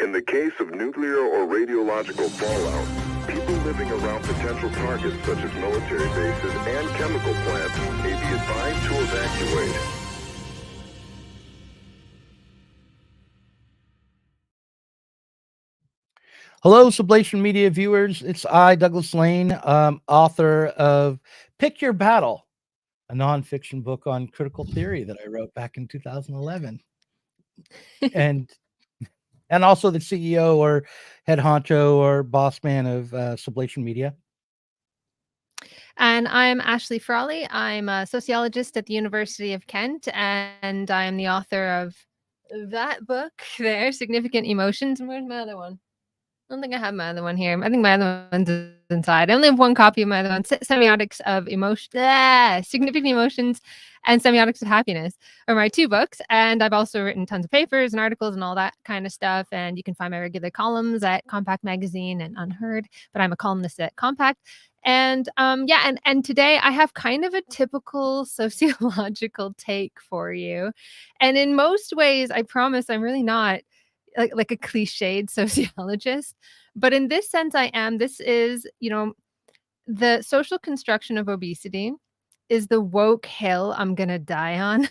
In the case of nuclear or radiological fallout, people living around potential targets such as military bases and chemical plants may be advised to evacuate. Hello, Sublation Media viewers. It's I, Douglas Lane, author of Pick Your Battle, a nonfiction book on critical theory that I wrote back in 2011. And also the CEO or head honcho or boss man of Sublation Media. And I'm Ashley Frawley. I'm a sociologist at the University of Kent, and I'm the author of that book there, Significant Emotions. And where's my other one? I don't think I have my other one here. I think my other one's inside. I only have one copy of my other one, Semiotics of Emotion, Significant Emotions and Semiotics of Happiness are my two books. And I've also written tons of papers and articles and all that kind of stuff. And you can find my regular columns at Compact Magazine and Unheard, but I'm a columnist at Compact. And and today I have kind of a typical sociological take for you. And in most ways, I promise I'm really not like a cliched sociologist, but in this sense I am. This is, the social construction of obesity is the woke hill I'm gonna die on.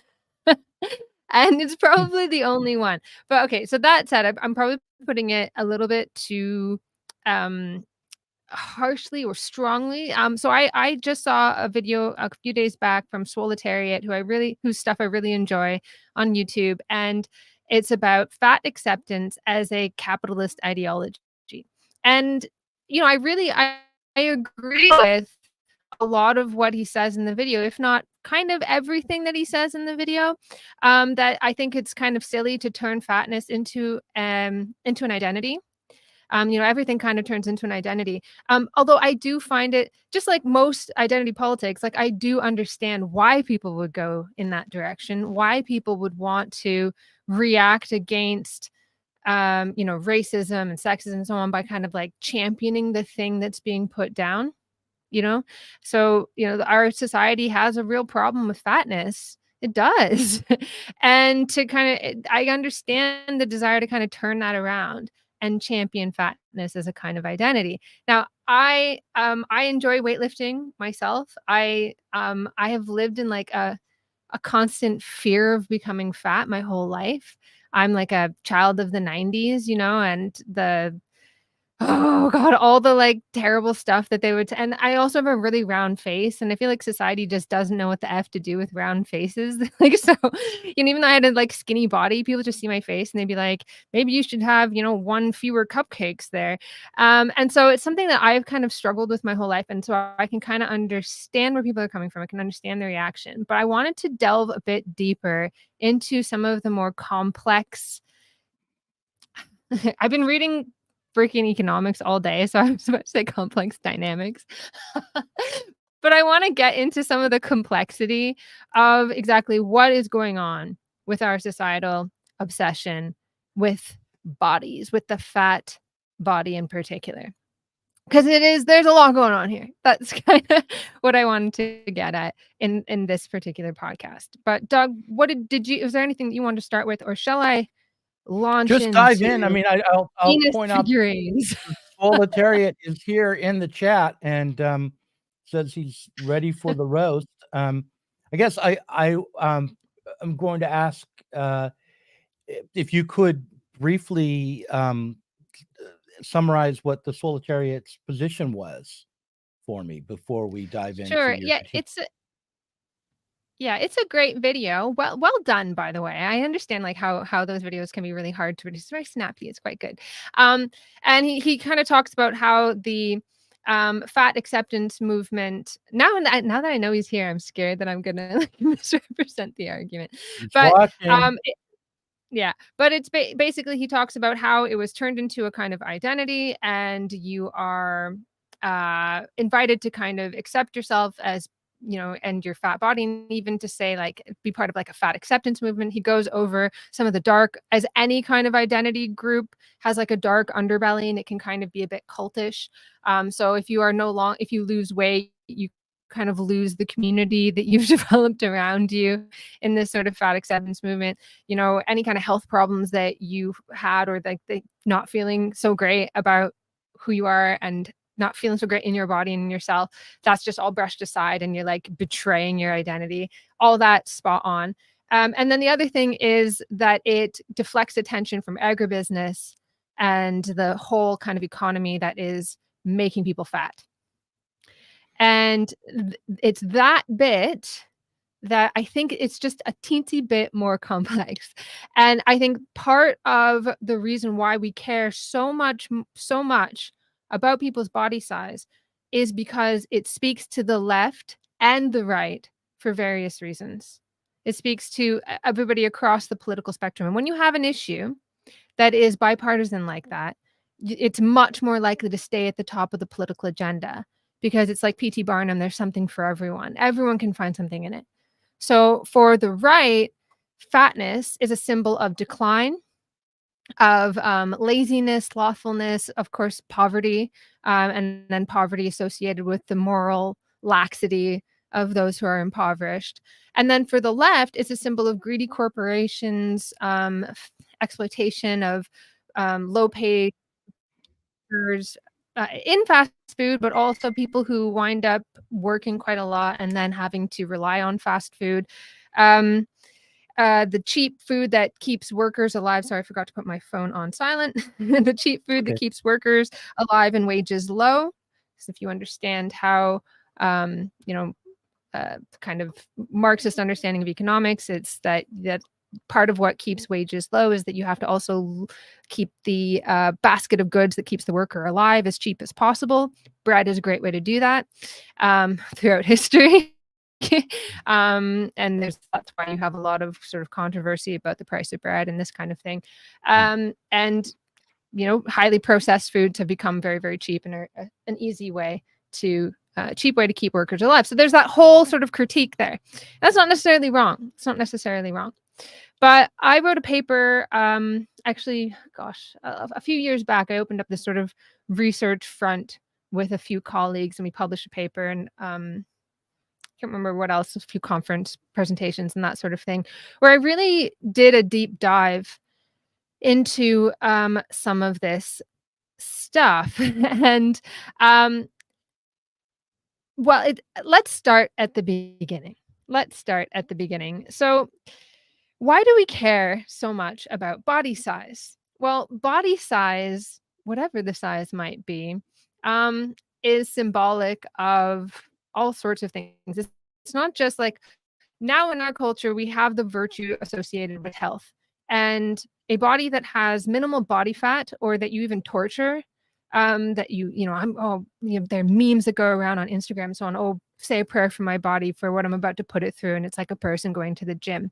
And it's probably the only one. But okay, so that said, I'm probably putting it a little bit too harshly or strongly. So I just saw a video a few days back from Swoletariat, whose stuff I really enjoy on YouTube, and it's about fat acceptance as a capitalist ideology. And I agree with a lot of what he says in the video, if not kind of everything that he says in the video. That I think it's kind of silly to turn fatness into an identity. Everything kind of turns into an identity. Although I do find it, just like most identity politics, like I do understand why people would go in that direction, why people would want to react against, racism and sexism and so on by kind of like championing the thing that's being put down, you know? So, our society has a real problem with fatness. It does. And I understand the desire to kind of turn that around and champion fatness as a kind of identity. Now, I enjoy weightlifting myself. I have lived in like a constant fear of becoming fat my whole life. I'm like a child of the 90s, and oh god, all the like terrible stuff that they would and I also have a really round face, and I feel like society just doesn't know what the F to do with round faces. Like, so, even though I had a like skinny body, people just see my face and they'd be like, maybe you should have, one fewer cupcakes there. And so it's something that I've kind of struggled with my whole life. And so I can kind of understand where people are coming from. I can understand the reaction, but I wanted to delve a bit deeper into some of the more complex. I've been reading freaking economics all day, so I was about to say complex dynamics. But I want to get into some of the complexity of exactly what is going on with our societal obsession with bodies, with the fat body in particular. Because there's a lot going on here. That's kind of what I wanted to get at in this particular podcast. But Doug, is there anything that you want to start with, or shall I launch Just dive in. I mean, I'll point out Swoletariat is here in the chat and says he's ready for the roast. I guess I'm going to ask if you could briefly summarize what the Swoletariat's position was for me before we dive into. Sure. Yeah, it's a great video. Well done, by the way. I understand like how those videos can be really hard to produce. It's very snappy. It's quite good. And he kind of talks about how the fat acceptance movement. Now that I know he's here, I'm scared that I'm gonna like misrepresent the argument. But but it's basically he talks about how it was turned into a kind of identity, and you are invited to kind of accept yourself as and your fat body, and even to say like be part of like a fat acceptance movement. He goes over some of the dark, as any kind of identity group has like a dark underbelly, and it can kind of be a bit cultish. So if you lose weight, you kind of lose the community that you've developed around you in this sort of fat acceptance movement. You know, any kind of health problems that you've had, or like not feeling so great about who you are and not feeling so great in your body and in yourself, that's just all brushed aside, and you're like betraying your identity. All that spot on. And then the other thing is that it deflects attention from agribusiness and the whole kind of economy that is making people fat. And it's that bit that I think it's just a teensy bit more complex. And I think part of the reason why we care so much about people's body size is because it speaks to the left and the right for various reasons. It speaks to everybody across the political spectrum. And when you have an issue that is bipartisan like that, it's much more likely to stay at the top of the political agenda, because it's like P.T. Barnum, there's something for everyone. Everyone can find something in it. So for the right, fatness is a symbol of decline, of laziness, slothfulness, of course, poverty, and then poverty associated with the moral laxity of those who are impoverished. And then for the left, it's a symbol of greedy corporations, exploitation of low-paid workers in fast food, but also people who wind up working quite a lot and then having to rely on fast food. The cheap food that keeps workers alive. Sorry, I forgot to put my phone on silent. The cheap food that keeps workers alive and wages low. So if you understand how, kind of Marxist understanding of economics, it's that part of what keeps wages low is that you have to also keep the basket of goods that keeps the worker alive as cheap as possible. Bread is a great way to do that throughout history. And that's why you have a lot of sort of controversy about the price of bread and this kind of thing. And highly processed foods have become very, very cheap and are an easy way to cheap way to keep workers alive. So there's that whole sort of critique there. That's not necessarily wrong. It's not necessarily wrong. But I wrote a paper, actually, a few years back. I opened up this sort of research front with a few colleagues, and we published a paper, and can't remember what else, a few conference presentations and that sort of thing, where I really did a deep dive into some of this stuff. And let's start at the beginning. So why do we care so much about body size? Well, body size, whatever the size might be, is symbolic of all sorts of things. It's not just like, now in our culture, we have the virtue associated with health, and a body that has minimal body fat, or that you even torture, that there are memes that go around on Instagram and so on. Oh, say a prayer for my body for what I'm about to put it through. And it's like a person going to the gym.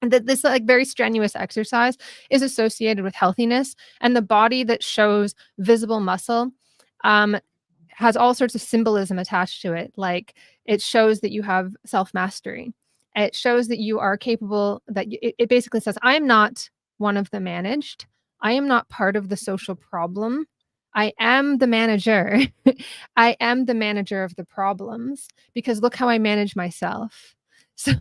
And that this like very strenuous exercise is associated with healthiness, and the body that shows visible muscle has all sorts of symbolism attached to it. Like, it shows that you have self-mastery. It shows that you are capable, that it basically says, I am not one of the managed. I am not part of the social problem. I am the manager. I am the manager of the problems, because look how I manage myself. So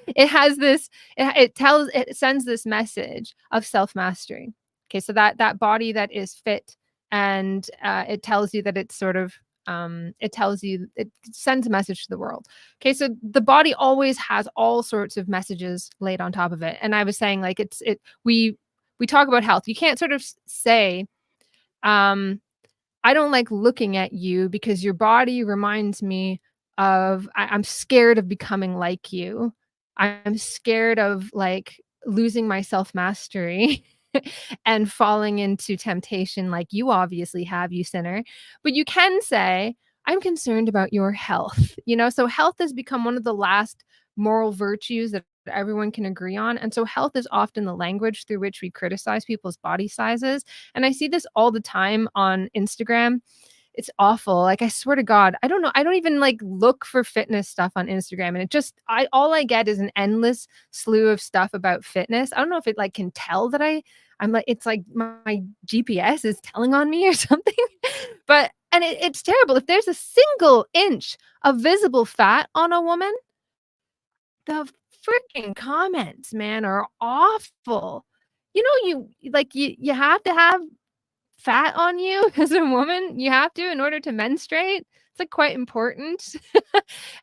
it has this, it sends this message of self-mastery. Okay, so that body that is fit, and it tells you that it's sort of, it sends a message to the world. Okay, so the body always has all sorts of messages laid on top of it. And I was saying, like, we talk about health. You can't sort of say, I don't like looking at you because your body reminds me of, I'm scared of becoming like you. I'm scared of like losing my self-mastery and falling into temptation like you obviously have, you sinner. But you can say, I'm concerned about your health. So health has become one of the last moral virtues that everyone can agree on. And so health is often the language through which we criticize people's body sizes. And I see this all the time on Instagram. It's awful. Like, I swear to God, I don't know. I don't even like look for fitness stuff on Instagram. And all I get is an endless slew of stuff about fitness. I don't know if it like can tell that I'm like, it's like my GPS is telling on me or something. But And it's terrible. If there's a single inch of visible fat on a woman, the freaking comments, man, are awful. You know, you have to have fat on you as a woman. You have to in order to menstruate. It's like quite important.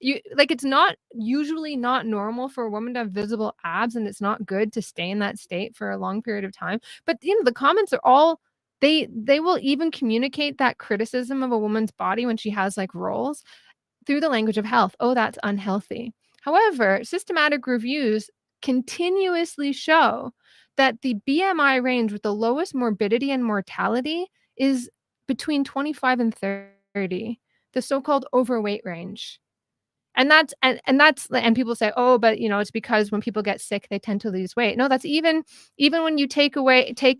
It's not usually not normal for a woman to have visible abs, and it's not good to stay in that state for a long period of time. But the comments are all they will even communicate that criticism of a woman's body when she has like rolls through the language of health. Oh, that's unhealthy. However, systematic reviews continuously show that the BMI range with the lowest morbidity and mortality is between 25 and 30, the so-called overweight range. And that's people say, oh, but it's because when people get sick, they tend to lose weight. No, that's even when you take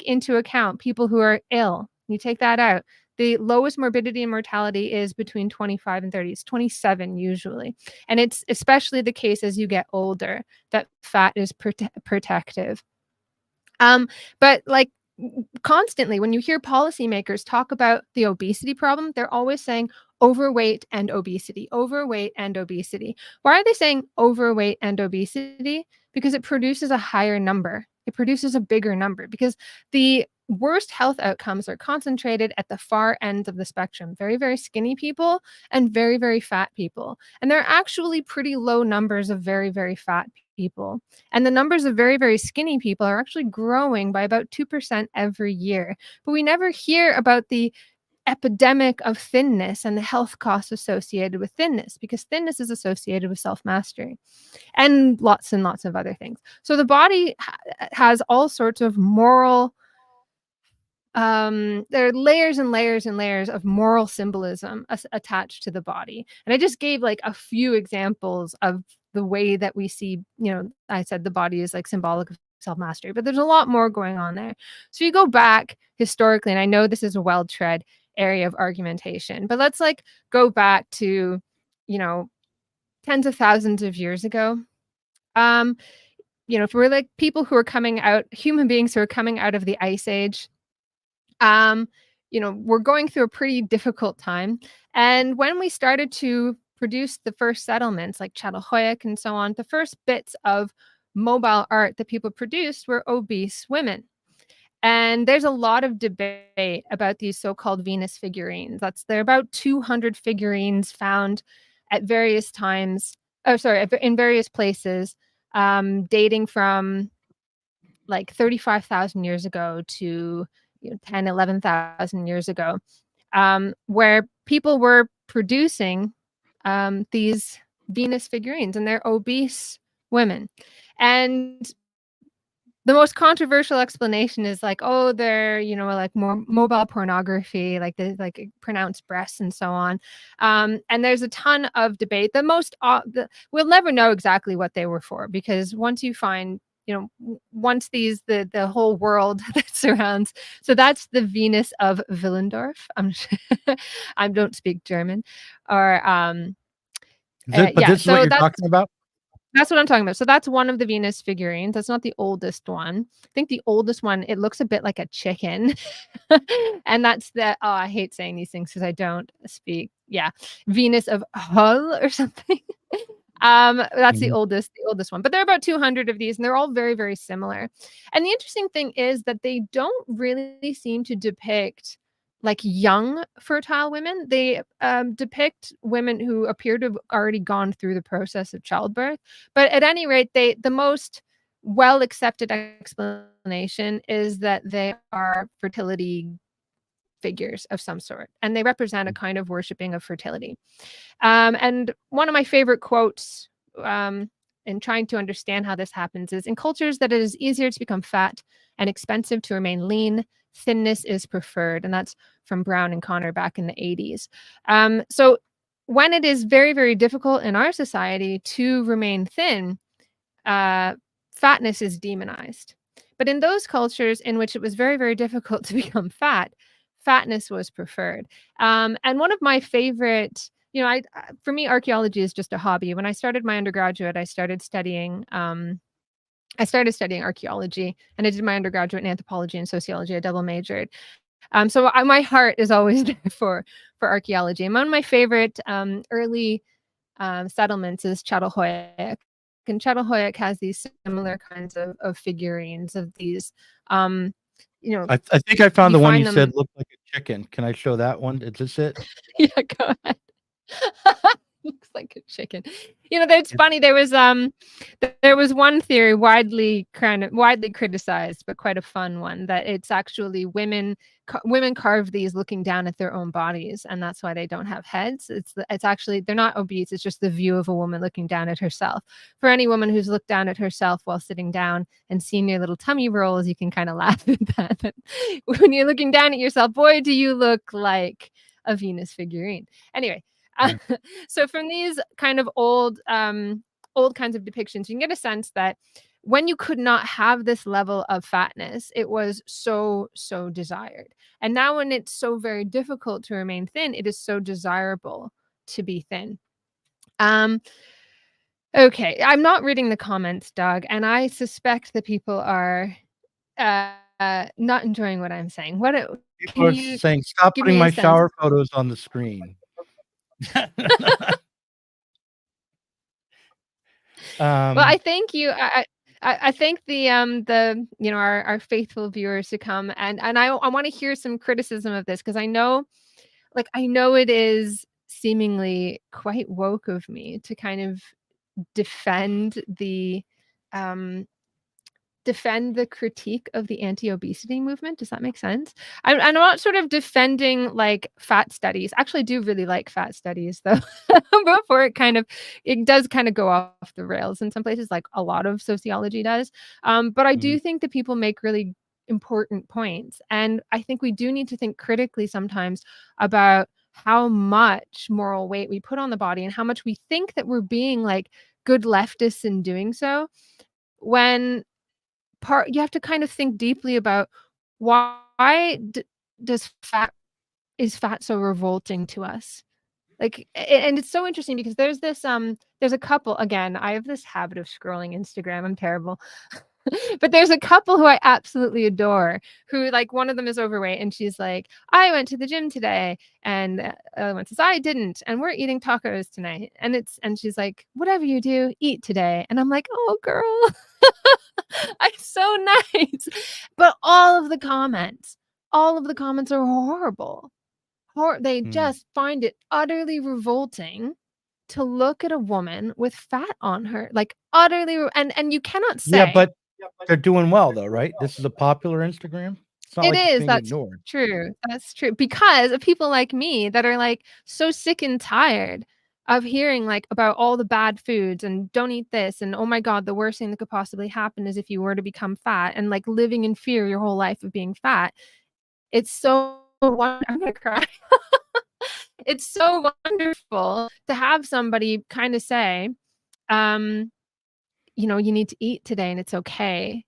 into account people who are ill, you take that out. The lowest morbidity and mortality is between 25 and 30. It's 27 usually. And it's especially the case as you get older that fat is protective. But like constantly, when you hear policymakers talk about the obesity problem, they're always saying overweight and obesity, overweight and obesity. Why are they saying overweight and obesity? Because it produces a higher number. It produces a bigger number because the worst health outcomes are concentrated at the far ends of the spectrum. Very, very skinny people and very, very fat people. And there are actually pretty low numbers of very, very fat people. And the numbers of very, very skinny people are actually growing by about 2% every year. But we never hear about the epidemic of thinness and the health costs associated with thinness, because thinness is associated with self-mastery and lots of other things. So the body has all sorts of moral there are layers and layers and layers of moral symbolism attached to the body. And I just gave like a few examples of the way that we see, I said the body is like symbolic of self-mastery, but there's a lot more going on there. So you go back historically, and I know this is a well-tread area of argumentation, but let's like go back to, tens of thousands of years ago. If we're like people who are coming out, human beings who are coming out of the Ice Age, we're going through a pretty difficult time. And when we started to produce the first settlements like Çatalhöyük and so on, the first bits of mobile art that people produced were obese women. And there's a lot of debate about these so-called Venus figurines. There are about 200 figurines found at various times, in various places, dating from like 35,000 years ago to 10, 11,000 years ago, where people were producing these Venus figurines, and they're obese women. And the most controversial explanation is like, oh, they're, like more mobile pornography, like the pronounced breasts and so on. And there's a ton of debate. We'll never know exactly what they were for, because once you find, once the whole world that surrounds. So that's the Venus of Willendorf. I don't speak German. Or this is what you're talking about? That's what I'm talking about. So that's one of the Venus figurines. That's not the oldest one. I think the oldest one, it looks a bit like a chicken. And that's I hate saying these things because I don't speak. Yeah. Venus of Hull or something. That's the oldest one. But there are about 200 of these, and they're all very, very similar. And the interesting thing is that they don't really seem to depict like young fertile women. They depict women who appear to have already gone through the process of childbirth. But at any rate, the most well accepted explanation is that they are fertility figures of some sort, and they represent a kind of worshiping of fertility. And one of my favorite quotes in trying to understand how this happens is, in cultures that it is easier to become fat and expensive to remain lean, thinness is preferred. And that's from Brown and Connor back in the 80s. So when it is very, very difficult in our society to remain thin, fatness is demonized. But in those cultures in which it was very, very difficult to become fat, fatness was preferred. And one of my favorite, for me, archaeology is just a hobby. When I started my undergraduate, I started studying archaeology, and I did my undergraduate in anthropology and sociology. I double majored. So my heart is always there for archaeology. And one of my favorite early settlements is Çatalhöyük. And Çatalhöyük has these similar kinds of figurines of these, I think I found the one you said looked like a chicken. Can I show that one? Is this it? Yeah, go ahead. Looks like a chicken. It's funny. There was one theory widely criticized, but quite a fun one, that it's actually women carve these looking down at their own bodies, and that's why they don't have heads. It's actually, they're not obese. It's just the view of a woman looking down at herself. For any woman who's looked down at herself while sitting down and seen your little tummy rolls, you can kind of laugh at that. But when you're looking down at yourself, boy, do you look like a Venus figurine. Anyway. So from these kind of old kinds of depictions, you can get a sense that when you could not have this level of fatness, it was so desired. And now when it's so very difficult to remain thin, it is so desirable to be thin. Okay, I'm not reading the comments, Doug, and I suspect that people are not enjoying what I'm saying. People are saying, stop putting my shower photos on the screen. Well, I thank you. I thank the our faithful viewers to come, and I want to hear some criticism of this, because I know it is seemingly quite woke of me to kind of defend the critique of the anti-obesity movement. Does that make sense? I'm not sort of defending like fat studies. Actually, I do really like fat studies, though. Before it does kind of go off the rails in some places, like a lot of sociology does. But I do think that people make really important points, and I think we do need to think critically sometimes about how much moral weight we put on the body and how much we think that we're being like good leftists in doing so, when you have to kind of think deeply about why is fat so revolting to us? Like, and it's so interesting because there's a couple. Again, I have this habit of scrolling Instagram. I'm terrible. But there's a couple who I absolutely adore, who, like, one of them is overweight and she's like, I went to the gym today, and the other one says, I didn't, and we're eating tacos tonight. And she's like, whatever you do, eat today. And I'm like, oh girl. I'm so nice. But all of the comments are horrible. They just find it utterly revolting to look at a woman with fat on her, like utterly, and you cannot say. Yeah, but they're doing well though, right? This is a popular Instagram. It's not it like is. That's ignored. true. That's true. Because of people like me that are like so sick and tired of hearing like about all the bad foods and don't eat this, and oh my God, the worst thing that could possibly happen is if you were to become fat, and like living in fear your whole life of being fat. It's so wonderful. I'm gonna cry. It's so wonderful to have somebody kind of say, you need to eat today and it's okay.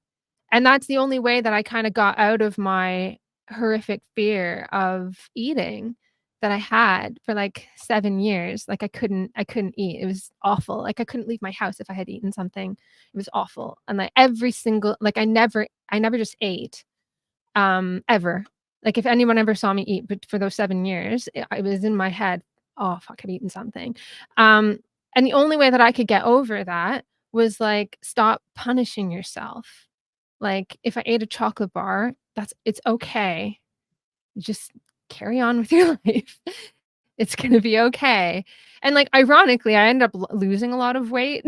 And that's the only way that I kind of got out of my horrific fear of eating that I had for like 7 years. Like I couldn't eat. It was awful. Like I couldn't leave my house if I had eaten something. It was awful. And like I never just ate, ever. Like if anyone ever saw me eat, but for those 7 years, it was in my head, oh, fuck, I've eaten something. And the only way that I could get over that was like, stop punishing yourself. Like if I ate a chocolate bar, it's okay. Just carry on with your life. It's going to be okay. And like, ironically, I ended up losing a lot of weight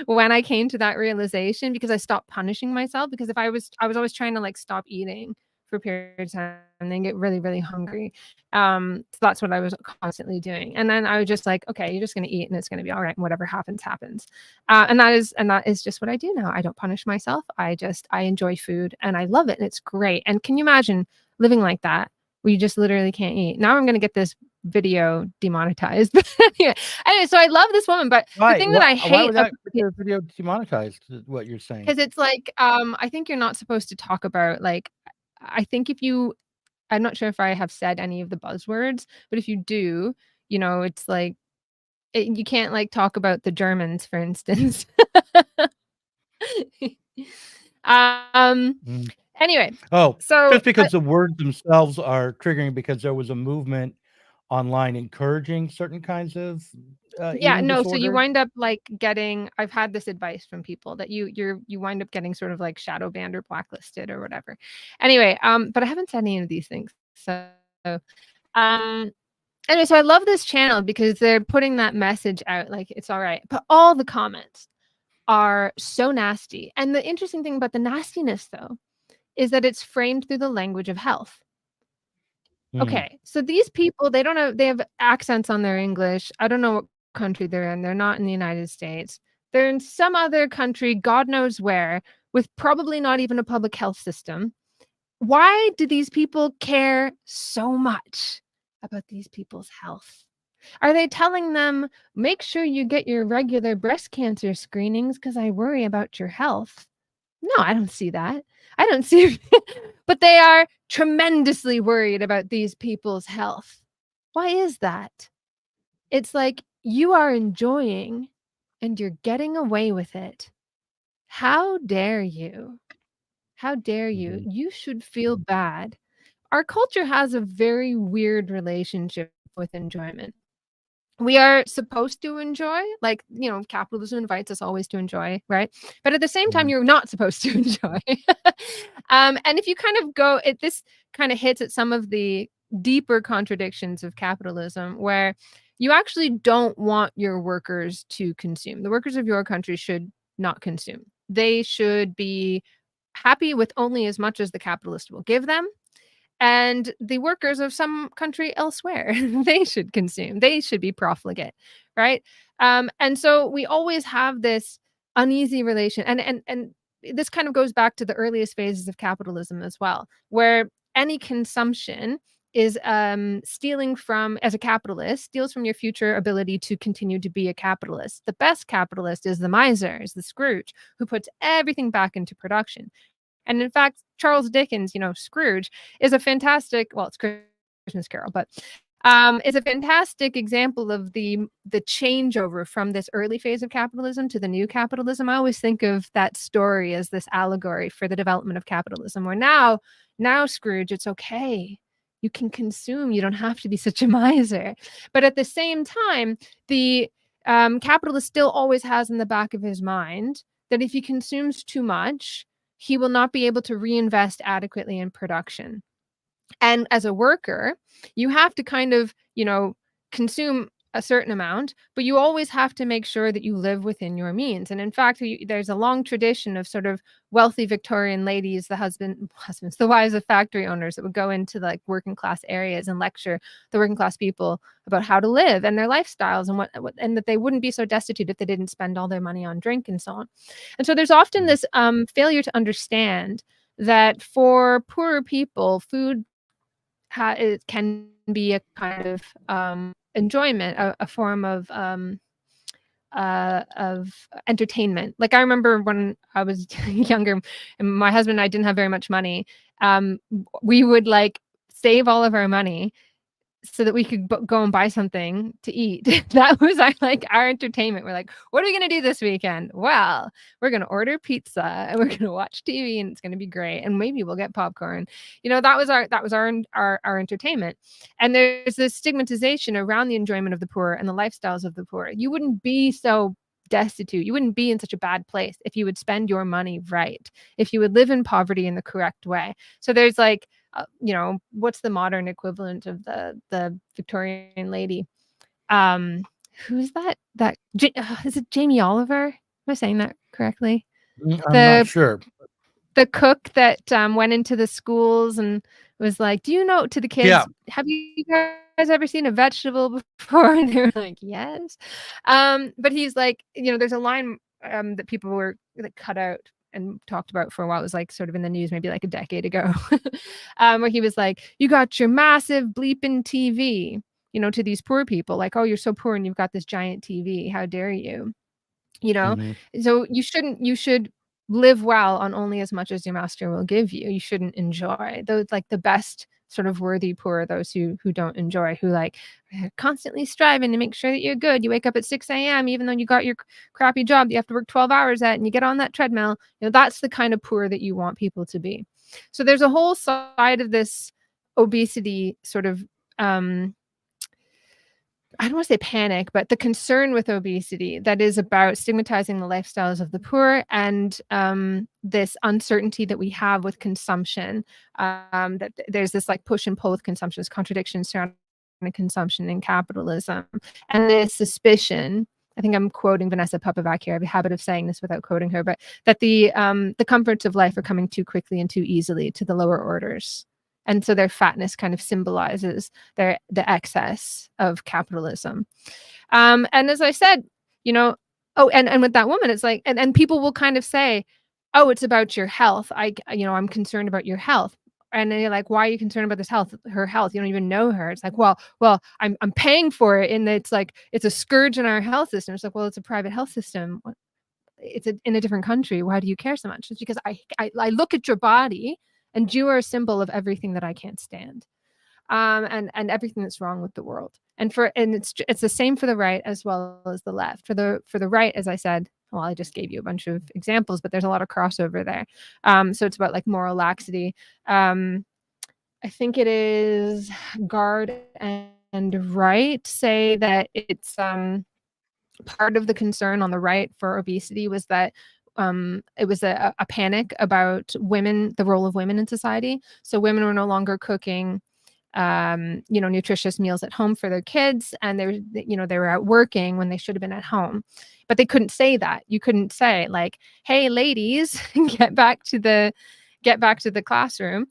when I came to that realization, because I stopped punishing myself. Because I was always trying to like stop eating for a period of time and then get really, really hungry. So that's what I was constantly doing. And then I was just like, okay, you're just going to eat and it's going to be all right. And whatever happens, happens. And that is just what I do now. I don't punish myself. I enjoy food and I love it. And it's great. And can you imagine living like that, where you just literally can't eat? Now I'm going to get this video demonetized. anyway, so I love this woman, but the thing that I hate, why would that video demonetized? What you're saying? Because it's like, I think you're not supposed to talk about, like, I think I'm not sure if I have said any of the buzzwords, but if you do, it's like, you can't like talk about the Germans, for instance. Anyway. Oh, so just because the words themselves are triggering, because there was a movement online encouraging certain kinds of eating no, disorders. so you wind up like getting, I've had this advice from people that you wind up getting sort of like shadow banned or blacklisted or whatever. Anyway, but I haven't said any of these things. So anyway, so I love this channel because they're putting that message out, like it's all right. But all the comments are so nasty. And the interesting thing about the nastiness, though, is that it's framed through the language of health. Okay, so these people, they have accents on their English. I don't know what country they're in. They're not in the United States. They're in some other country, God knows where, with probably not even a public health system. Why do these people care so much about these people's health? Are they telling them, make sure you get your regular breast cancer screenings because I worry about your health? No, I don't see that. I don't see, but they are tremendously worried about these people's health. Why is that? It's like you are enjoying and you're getting away with it. How dare you? How dare you? You should feel bad. Our culture has a very weird relationship with enjoyment. We are supposed to enjoy, like, capitalism invites us always to enjoy, right? But at the same time, you're not supposed to enjoy. And if you kind of go, this kind of hits at some of the deeper contradictions of capitalism, where you actually don't want your workers to consume. The workers of your country should not consume. They should be happy with only as much as the capitalist will give them. And the workers of some country elsewhere, they should consume. They should be profligate, right? And so we always have this uneasy relation. And this kind of goes back to the earliest phases of capitalism as well, where any consumption is stealing from, as a capitalist, steals from your future ability to continue to be a capitalist. The best capitalist is the miser, is the Scrooge, who puts everything back into production. And in fact, Charles Dickens, Scrooge, is a fantastic, well, it's Christmas Carol, but is a fantastic example of the changeover from this early phase of capitalism to the new capitalism. I always think of that story as this allegory for the development of capitalism, where now Scrooge, it's okay. You can consume. You don't have to be such a miser. But at the same time, the capitalist still always has in the back of his mind that if he consumes too much, he will not be able to reinvest adequately in production. And as a worker, you have to kind of, consume a certain amount, but you always have to make sure that you live within your means. And in fact, there's a long tradition of sort of wealthy Victorian ladies, the wives of factory owners, that would go into like working class areas and lecture the working class people about how to live and their lifestyles, and and that they wouldn't be so destitute if they didn't spend all their money on drink and so on. And so there's often this failure to understand that for poorer people, food it can be a kind of enjoyment, a form of entertainment. Like, I remember when I was younger and my husband and I didn't have very much money, we would like save all of our money so that we could go and buy something to eat. That was our entertainment. We're like, what are we going to do this weekend? Well, we're going to order pizza and we're going to watch TV and it's going to be great. And maybe we'll get popcorn. That was our entertainment. And there's this stigmatization around the enjoyment of the poor and the lifestyles of the poor. You wouldn't be so destitute. You wouldn't be in such a bad place if you would spend your money right, if you would live in poverty in the correct way. So there's like, what's the modern equivalent of the Victorian lady? Who's that? Is it Jamie Oliver? Am I saying that correctly? I'm not sure. The cook that went into the schools and was like, "Do you know?" To the kids, have you guys ever seen a vegetable before? And they were like, "Yes." But he's like, there's a line that people were like cut out and talked about for a while. It was like sort of in the news maybe like a decade ago, where he was like, you got your massive bleeping TV, to these poor people, like, oh, you're so poor and you've got this giant TV. How dare you? So you should live well on only as much as your master will give you. You shouldn't enjoy those, like the best sort of worthy poor, those who don't enjoy, who like are constantly striving to make sure that you're good. You wake up at 6 a.m. even though you got your crappy job that you have to work 12 hours at, and you get on that treadmill. That's the kind of poor that you want people to be. So there's a whole side of this obesity sort of I don't want to say panic, but the concern with obesity that is about stigmatizing the lifestyles of the poor, and this uncertainty that we have with consumption, that there's this like push and pull with consumption, contradictions surrounding consumption and capitalism, and this suspicion. I think I'm quoting Vanessa Popovac here. I have a habit of saying this without quoting her, but that the comforts of life are coming too quickly and too easily to the lower orders. And so their fatness kind of symbolizes the excess of capitalism. And as I said, and with that woman, it's like, and people will kind of say, oh, it's about your health. I'm concerned about your health. And then you're like, why are you concerned about her health? You don't even know her. It's like, well, I'm paying for it. And it's like, it's a scourge in our health system. It's like, well, it's a private health system. It's in a different country. Why do you care so much? It's because I look at your body, and you are a symbol of everything that I can't stand, and everything that's wrong with the world. And it's the same for the right as well as the left. For the right, as I said, well, I just gave you a bunch of examples, but there's a lot of crossover there. So it's about like moral laxity. I think it is Guard and Right say that it's part of the concern on the right for obesity was that it was a panic about women, the role of women in society. So women were no longer cooking, nutritious meals at home for their kids, and they were out working when they should have been at home, but they couldn't say that. You couldn't say like, "Hey, ladies, get back to the classroom."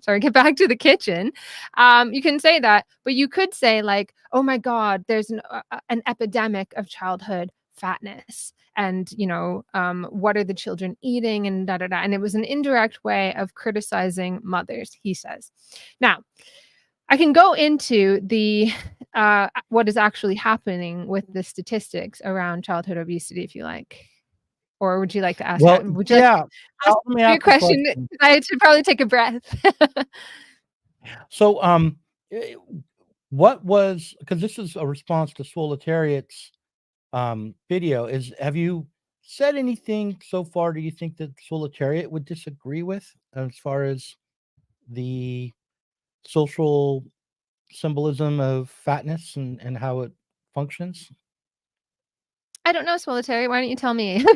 Sorry, get back to the kitchen. You can say that, but you could say like, "Oh my God, there's an epidemic of childhood fatness, and what are the children eating, and da da da." And it was an indirect way of criticizing mothers, he says. Now, I can go into the what is actually happening with the statistics around childhood obesity if you like. Or would you like to ask? Well, would you like to ask your question? I should probably take a breath. So, what was, because this is a response to Swoletariat's video, have you said anything so far do you think that Swoletariat would disagree with as far as the social symbolism of fatness and how it functions? I don't know, Swoletariat. Why don't you tell me?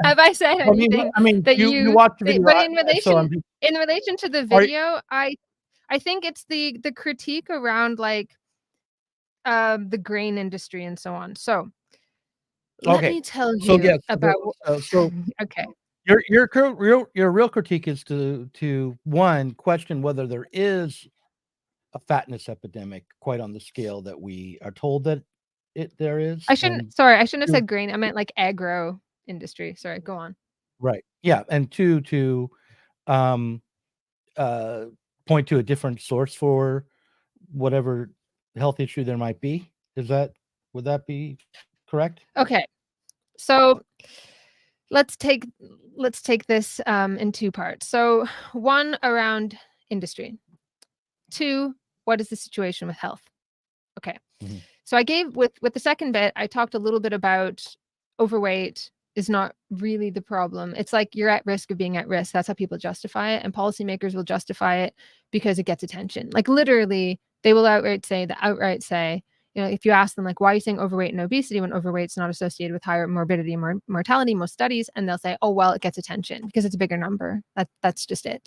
Have I said anything? That you watched the video, but in relation to the video, I think it's the critique around like the grain industry and so on. So let me tell you about. Okay. Your real critique is to one, question whether there is a fatness epidemic quite on the scale that we are told that there is. I shouldn't have said grain. I meant like agro industry. Sorry, go on. Right. Yeah. And two, to point to a different source for whatever health issue there might be. Would that be correct? Okay. So let's take this in two parts. So one, around industry. Two, what is the situation with health? Okay. Mm-hmm. So I gave with the second bit, I talked a little bit about overweight is not really the problem. It's like you're at risk of being at risk. That's how people justify it. And policymakers will justify it because it gets attention. Like literally, they will outright say, if you ask them, like, why are you saying overweight and obesity when overweight's not associated with higher morbidity and mortality, most studies, and they'll say, oh, well, it gets attention because it's a bigger number. That's just it.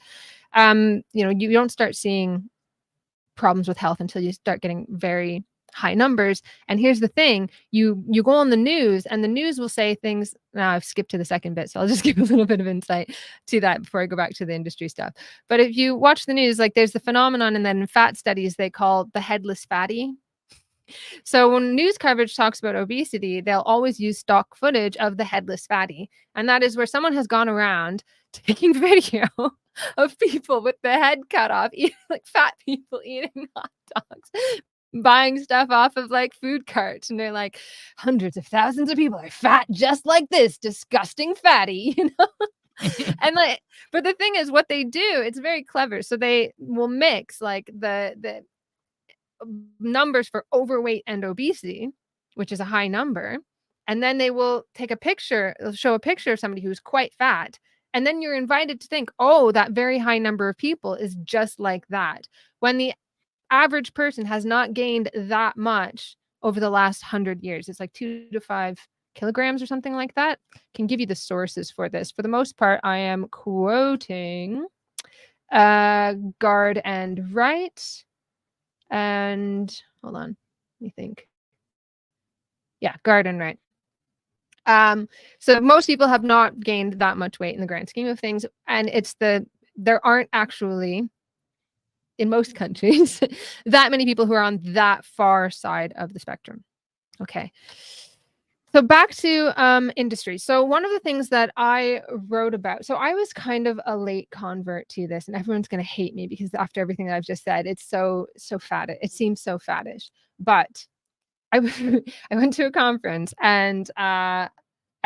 You don't start seeing problems with health until you start getting very high numbers. And here's the thing, you go on the news and the news will say things. Now I've skipped to the second bit, so I'll just give a little bit of insight to that before I go back to the industry stuff. But if you watch the news, like there's the phenomenon, and then in fat studies they call the headless fatty. So when news coverage talks about obesity, they'll always use stock footage of the headless fatty. And that is where someone has gone around taking video of people with the head cut off, like fat people eating hot dogs, buying stuff off of like food carts. And they're like, hundreds of thousands of people are fat just like this disgusting fatty, And like, but the thing is, what they do, it's very clever. So they will mix like the numbers for overweight and obesity, which is a high number, and then they will take a picture, they'll show a picture of somebody who's quite fat, and then you're invited to think, oh, that very high number of people is just like that, when the average person has not gained that much over the last 100 years. It's like 2 to 5 kilograms or something like that. Can give you the sources for this. For the most part, I am quoting Guard and Wright. And hold on, let me think. Yeah, Guard and Wright. So most people have not gained that much weight in the grand scheme of things. And there aren't actually, in most countries, that many people who are on that far side of the spectrum. Okay. So back to industry. So one of the things that I wrote about, so I was kind of a late convert to this, and everyone's going to hate me because after everything that I've just said, it's so fat. It seems so faddish. But I went to a conference, and I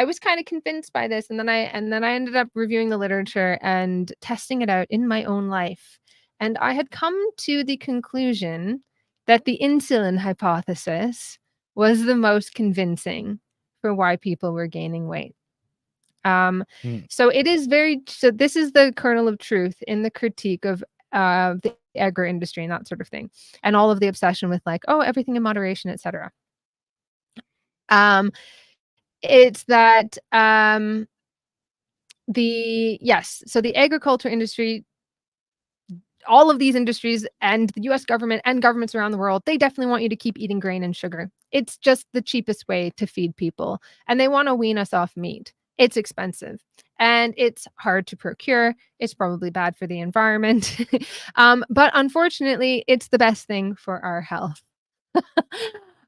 was kind of convinced by this, and then I ended up reviewing the literature and testing it out in my own life. And I had come to the conclusion that the insulin hypothesis was the most convincing for why people were gaining weight. So it is so this is the kernel of truth in the critique of the agri industry and that sort of thing, and all of the obsession with like, oh, everything in moderation, etc. It's that so the agriculture industry, all of these industries and the US government and governments around the world, they definitely want you to keep eating grain and sugar. It's just the cheapest way to feed people. And they want to wean us off meat. It's expensive and it's hard to procure. It's probably bad for the environment. But unfortunately, it's the best thing for our health.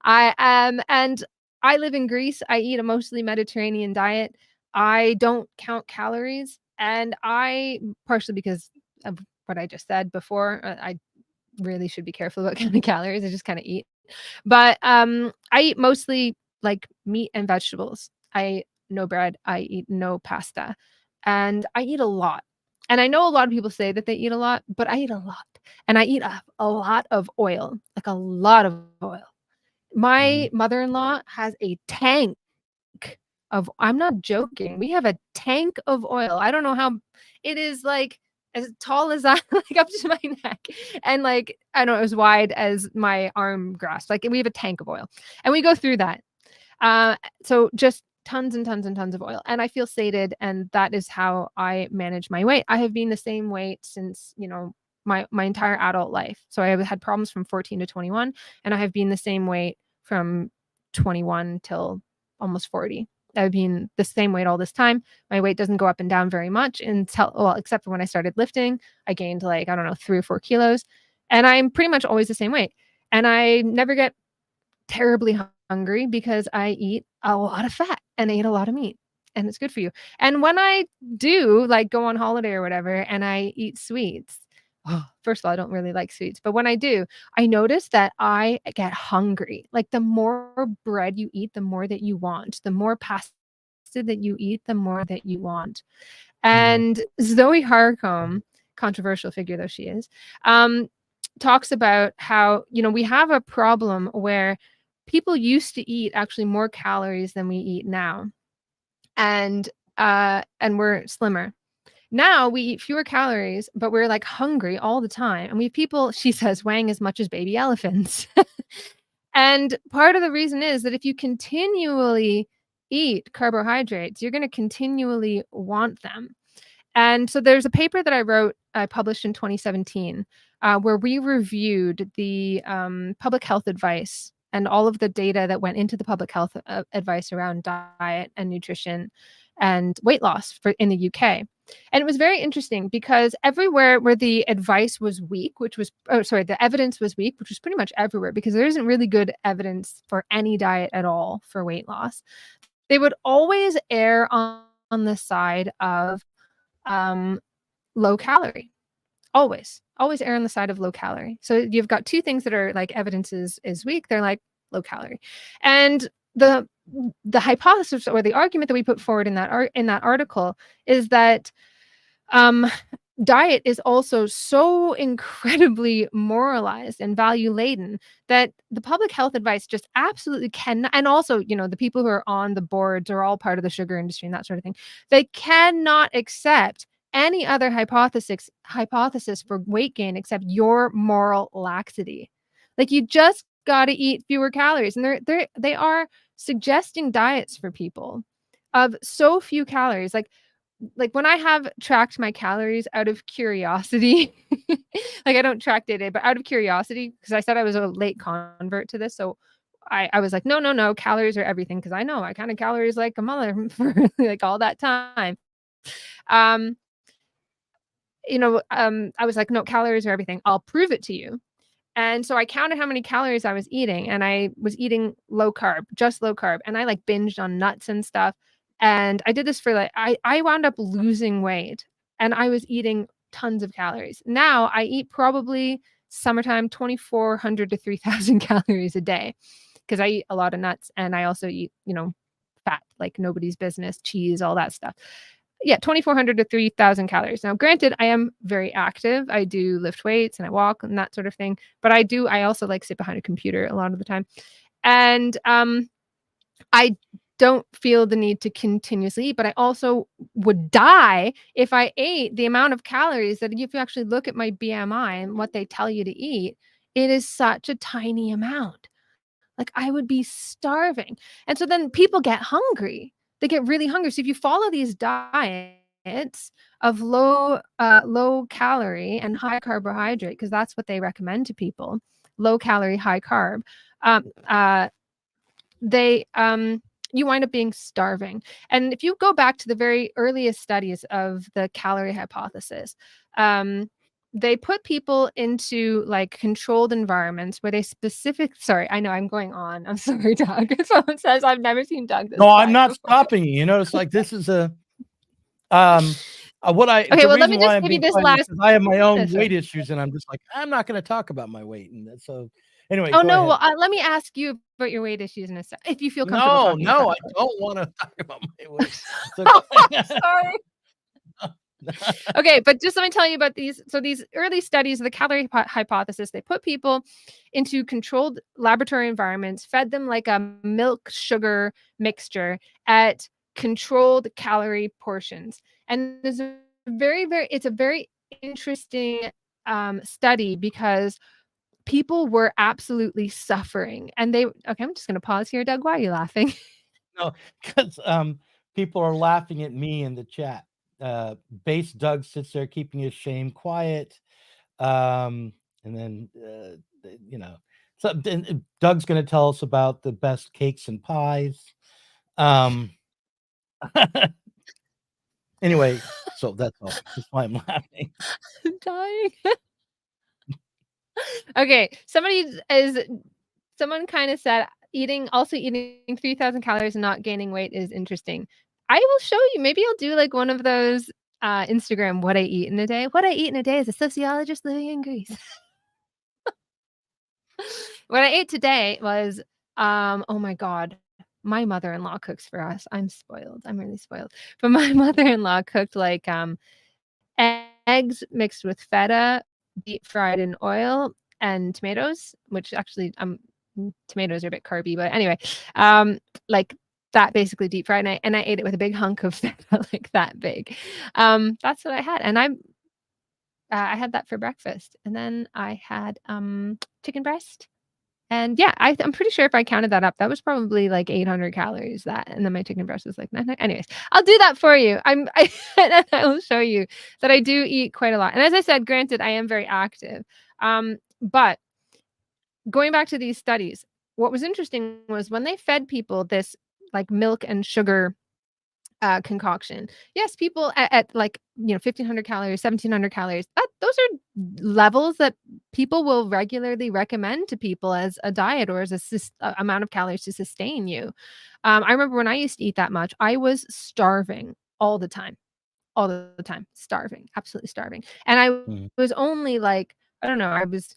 And I live in Greece. I eat a mostly Mediterranean diet. I don't count calories. And partially because of what I just said before, I really should be careful about counting calories. I just kind of eat. But I eat mostly like meat and vegetables. I eat no bread. I eat no pasta. And I eat a lot. And I know a lot of people say that they eat a lot, but I eat a lot. And I eat a lot of oil, like a lot of oil. My mother-in-law has a tank of, I'm not joking, we have a tank of oil. I don't know how, it is like as tall as I, like up to my neck, and like I don't know, as wide as my arm grasp. Like we have a tank of oil, and we go through that. So just tons and tons and tons of oil, and I feel sated, and that is how I manage my weight. I have been the same weight since my entire adult life. So I have had problems from 14 to 21, and I have been the same weight from 21 till almost 40. I've been the same weight all this time. My weight doesn't go up and down very much except for when I started lifting. I gained like, I don't know, 3 or 4 kilos, and I'm pretty much always the same weight. And I never get terribly hungry because I eat a lot of fat and I eat a lot of meat, and it's good for you. And when I do like go on holiday or whatever and I eat sweets, first of all, I don't really like sweets, but when I do, I notice that I get hungry. Like the more bread you eat, the more that you want. The more pasta that you eat, the more that you want. And Zoe Harcombe, controversial figure though she is, talks about how, we have a problem where people used to eat actually more calories than we eat now. And we're slimmer. Now we eat fewer calories, but we're like hungry all the time. And we have people, she says, weighing as much as baby elephants. And part of the reason is that if you continually eat carbohydrates, you're going to continually want them. And so there's a paper that I published in 2017, where we reviewed the public health advice and all of the data that went into the public health advice around diet and nutrition and weight loss in the UK. And it was very interesting because everywhere where the advice was weak, the evidence was weak, which was pretty much everywhere because there isn't really good evidence for any diet at all for weight loss, they would always err on the side of low calorie. Always err on the side of low calorie. So you've got two things that are like evidence is weak. They're like low calorie. And the hypothesis or the argument that we put forward in that article is that diet is also so incredibly moralized and value laden that the public health advice just absolutely cannot, and also, the people who are on the boards are all part of the sugar industry and that sort of thing. They cannot accept any other hypothesis for weight gain except your moral laxity. Like, you just got to eat fewer calories, and they are suggesting diets for people of so few calories. Like when I have tracked my calories out of curiosity, like I don't track day, but out of curiosity, because I said I was a late convert to this. So I was like, no, calories are everything. Cause I know I counted calories like a mother for like all that time. I was like, no, calories are everything. I'll prove it to you. And so I counted how many calories I was eating, and I was eating just low carb. And I like binged on nuts and stuff. And I did this for I wound up losing weight, and I was eating tons of calories. Now I eat probably summertime 2,400 to 3,000 calories a day, because I eat a lot of nuts, and I also eat, fat like nobody's business, cheese, all that stuff. Yeah, 2,400 to 3,000 calories. Now, granted, I am very active. I do lift weights and I walk and that sort of thing. But I also like sit behind a computer a lot of the time. And I don't feel the need to continuously eat, but I also would die if I ate the amount of calories that, if you actually look at my BMI and what they tell you to eat, it is such a tiny amount. Like, I would be starving. And so then people get hungry. They get really hungry. So if you follow these diets of low calorie and high carbohydrate, because that's what they recommend to people, low calorie, high carb, you wind up being starving. And if you go back to the very earliest studies of the calorie hypothesis, they put people into like controlled environments where they sorry, I know I'm going on. I'm sorry, Doug. Someone says I've never seen Doug this. No, I'm not stopping you. It's like this is a what I okay. Well, let me just give you this last. I have my own weight issues, and I'm just like, I'm not going to talk about my weight, and so anyway. Oh no, well, let me ask you about your weight issues in a second, if you feel comfortable. No, I don't want to talk about my weight. Sorry. Okay, but just let me tell you about these. So these early studies of the calorie hypothesis, they put people into controlled laboratory environments, fed them like a milk sugar mixture at controlled calorie portions. And it's a very interesting study, because people were absolutely suffering. And okay, I'm just going to pause here. Doug, why are you laughing? No, because people are laughing at me in the chat. Base Doug sits there keeping his shame quiet, and then so then Doug's going to tell us about the best cakes and pies. Anyway, so that's all. That's why I'm laughing. I'm dying. Okay, someone kind of said eating 3,000 calories and not gaining weight is interesting. I will show you. Maybe I'll do like one of those Instagram what I eat in a day. What I eat in a day is a sociologist living in Greece. What I ate today was oh my God, my mother-in-law cooks for us. I'm spoiled. I'm really spoiled. But my mother-in-law cooked like eggs mixed with feta, deep fried in oil, and tomatoes, which actually tomatoes are a bit carby, but anyway, like that basically deep fried, and I ate it with a big hunk of feta, like that big. That's what I had, and I had that for breakfast, and then I had chicken breast, and yeah, I'm pretty sure if I counted that up, that was probably like 800 calories. That, and then my chicken breast was like 900. Anyways, I'll do that for you. I will show you that I do eat quite a lot, and as I said, granted, I am very active, but going back to these studies, what was interesting was when they fed people this like milk and sugar concoction. Yes, people at like 1,500 calories, 1,700 calories. Those are levels that people will regularly recommend to people as a diet or as a amount of calories to sustain you. I remember when I used to eat that much, I was starving all the time, starving, absolutely starving, and I was only like, I don't know, I was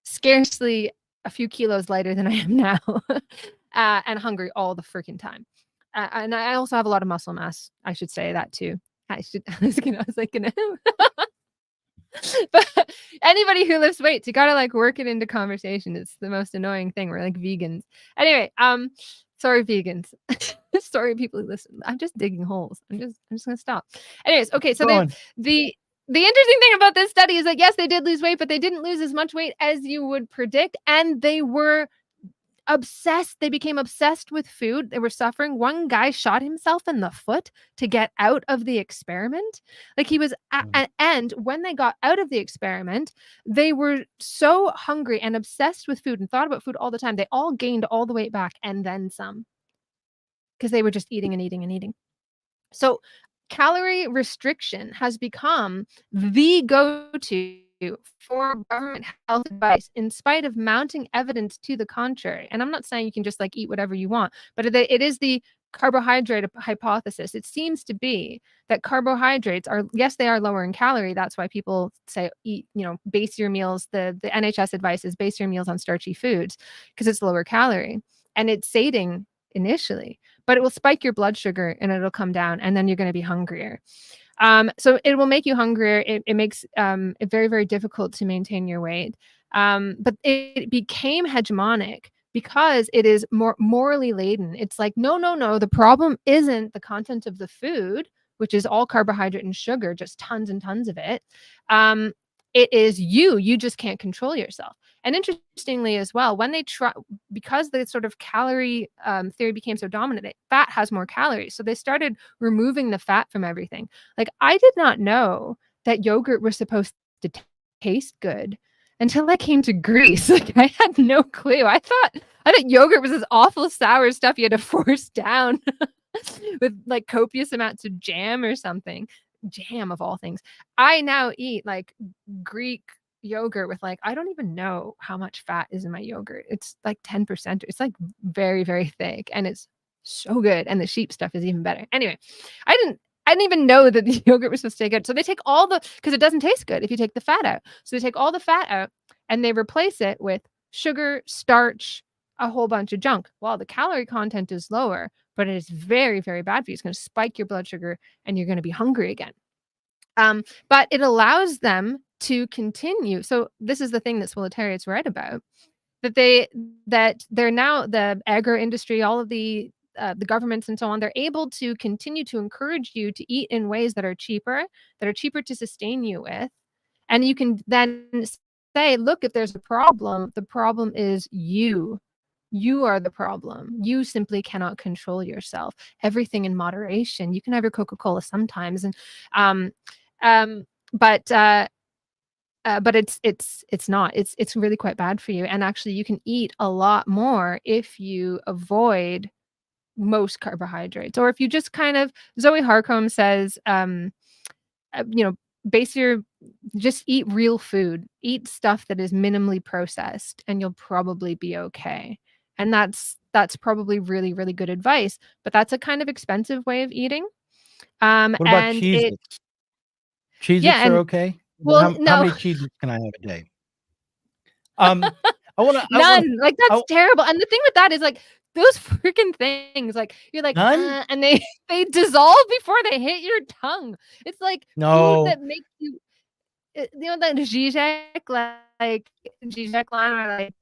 scarcely a few kilos lighter than I am now. and hungry all the freaking time. And I also have a lot of muscle mass. I should say that too. I was like, but anybody who lifts weights, you gotta like work it into conversation. It's the most annoying thing. We're like vegans. Anyway, sorry, vegans. Sorry, people who listen. I'm just digging holes. I'm just gonna stop. Anyways, okay. So the interesting thing about this study is that yes, they did lose weight, but they didn't lose as much weight as you would predict, and they were obsessed. They became obsessed with food. They were suffering. One guy shot himself in the foot to get out of the experiment. Like he was and when they got out of the experiment, they were so hungry and obsessed with food and thought about food all the time. They all gained all the weight back and then some, because they were just eating and eating and eating. So calorie restriction has become the go-to for government health advice, in spite of mounting evidence to the contrary. And I'm not saying you can just like eat whatever you want, but it is the carbohydrate hypothesis. It seems to be that carbohydrates are, yes, they are lower in calorie. That's why people say eat, base your meals. The NHS advice is base your meals on starchy foods because it's lower calorie and it's sating initially, but it will spike your blood sugar and it'll come down, and then you're going to be hungrier. So it will make you hungrier. It makes it very, very difficult to maintain your weight. But it became hegemonic because it is more morally laden. It's like, no. The problem isn't the content of the food, which is all carbohydrate and sugar, just tons and tons of it. It is you just can't control yourself. And interestingly as well, when they try, because the sort of calorie theory became so dominant, fat has more calories. So they started removing the fat from everything. Like I did not know that yogurt was supposed to taste good until I came to Greece. Like I had no clue. I thought yogurt was this awful sour stuff you had to force down with like copious amounts of jam or something. Jam of all things. I now eat like Greek yogurt with like, I don't even know how much fat is in my yogurt. It's like 10%. It's like very, very thick and it's so good. And the sheep stuff is even better. Anyway, I didn't even know that the yogurt was supposed to taste good. So they take because it doesn't taste good if you take the fat out. So they take all the fat out and they replace it with sugar, starch, a whole bunch of junk. Well, the calorie content is lower, but it is very, very bad for you. It's going to spike your blood sugar and you're going to be hungry again. But it allows them to continue. So this is the thing that Swoletariats write about, that they're now, the agro industry, all of the governments and so on, they're able to continue to encourage you to eat in ways that are cheaper to sustain you with. And you can then say, look, if there's a problem, the problem is you. You are the problem. You simply cannot control yourself. Everything in moderation. You can have your Coca-Cola sometimes, and but it's not. It's really quite bad for you. And actually, you can eat a lot more if you avoid most carbohydrates, or if you just kind of. Zoe Harcombe says, just eat real food. Eat stuff that is minimally processed, and you'll probably be okay. And that's probably really, really good advice, but that's a kind of expensive way of eating. What about Cheez-Its? Cheez-Its are okay? Well, how many Cheez-Its can I have a day? None. Like that's terrible. And the thing with that is like those freaking things, like you're like, and they dissolve before they hit your tongue. It's like food that makes you, that Zizek, like Zizek line, or like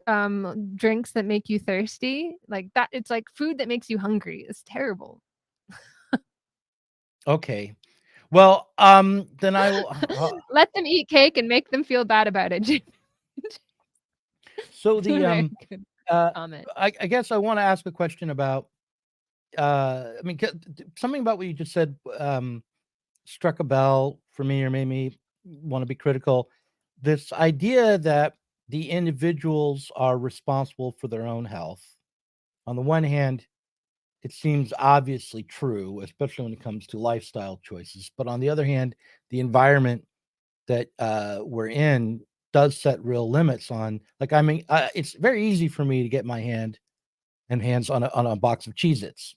drinks that make you thirsty, like that. It's like food that makes you hungry. It's terrible. Okay. Well, then I will let them eat cake and make them feel bad about it. So the I guess I want to ask a question about something about what you just said struck a bell for me, or made me want to be critical. This idea that the individuals are responsible for their own health. On the one hand, it seems obviously true, especially when it comes to lifestyle choices. But on the other hand, the environment that we're in does set real limits on. Like, it's very easy for me to get my hands on a box of Cheez-Its.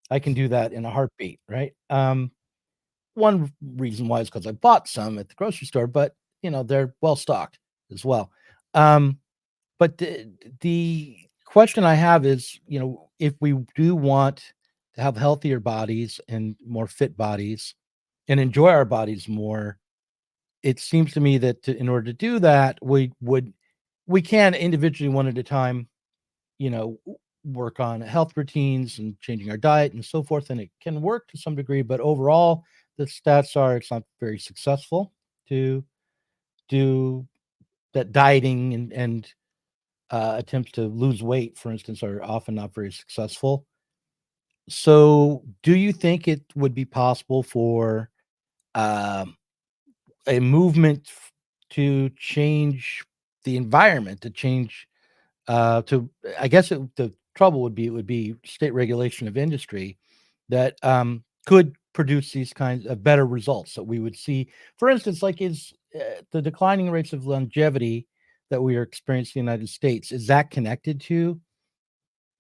I can do that in a heartbeat, right? One reason why is because I bought some at the grocery store, but they're well stocked as well. But the question I have is, if we do want to have healthier bodies and more fit bodies and enjoy our bodies more, it seems to me that in order to do that, we can individually one at a time, work on health routines and changing our diet and so forth, and it can work to some degree, but overall the stats are it's not very successful to do that. Dieting and attempts to lose weight, for instance, are often not very successful. So do you think it would be possible for um, a movement to change the environment, to change to I guess the trouble would be it would be state regulation of industry that could produce these kinds of better results that we would see. For instance, like is the declining rates of longevity that we are experiencing in the United States, is that connected to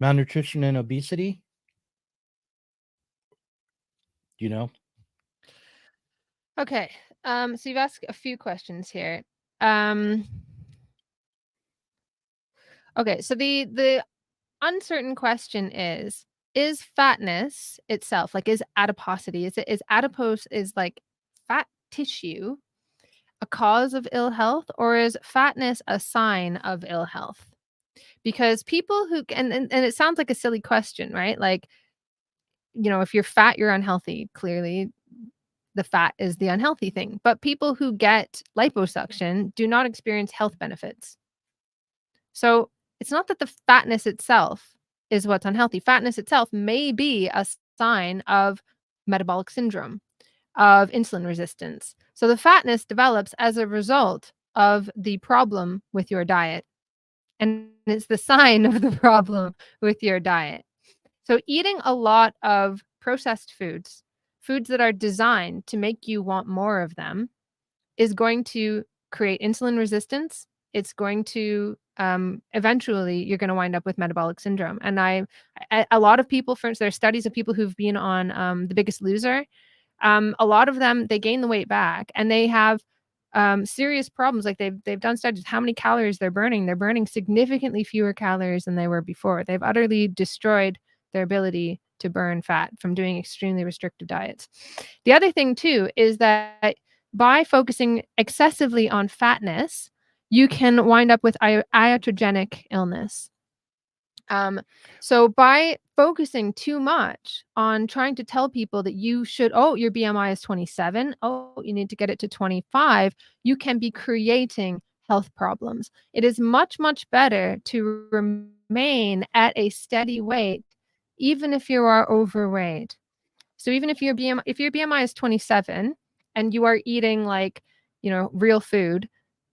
malnutrition and obesity? Do you know? Okay. So you've asked a few questions here. Okay. So the uncertain question is fatness itself, like is adiposity, is adipose is like fat tissue a cause of ill health, or is fatness a sign of ill health? Because people who and it sounds like a silly question, right? Like, if you're fat, you're unhealthy. Clearly, the fat is the unhealthy thing. But people who get liposuction do not experience health benefits. So it's not that the fatness itself is what's unhealthy. Fatness itself may be a sign of metabolic syndrome, of insulin resistance. So the fatness develops as a result of the problem with your diet. And it's the sign of the problem with your diet. So eating a lot of processed foods, foods that are designed to make you want more of them, is going to create insulin resistance. It's going to eventually you're going to wind up with metabolic syndrome. And a lot of people, for instance, there are studies of people who've been on The Biggest Loser. A lot of them, they gain the weight back and they have serious problems. Like they've done studies how many calories they're burning. They're burning significantly fewer calories than they were before. They've utterly destroyed their ability to burn fat from doing extremely restrictive diets. The other thing too is that by focusing excessively on fatness, you can wind up with iatrogenic illness. So by focusing too much on trying to tell people that you should, your BMI is 27, you need to get it to 25, you can be creating health problems. It is much, much better to remain at a steady weight, even if you are overweight. So even if your BMI is 27 and you are eating real food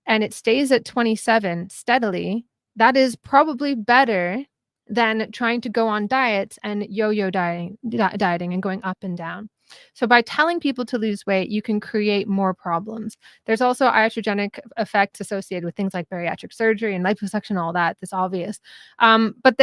and it stays at 27 steadily, that is probably better than trying to go on diets and yo-yo dieting and going up and down. So by telling people to lose weight, you can create more problems. There's also iatrogenic effects associated with things like bariatric surgery and liposuction, all that. That's obvious. But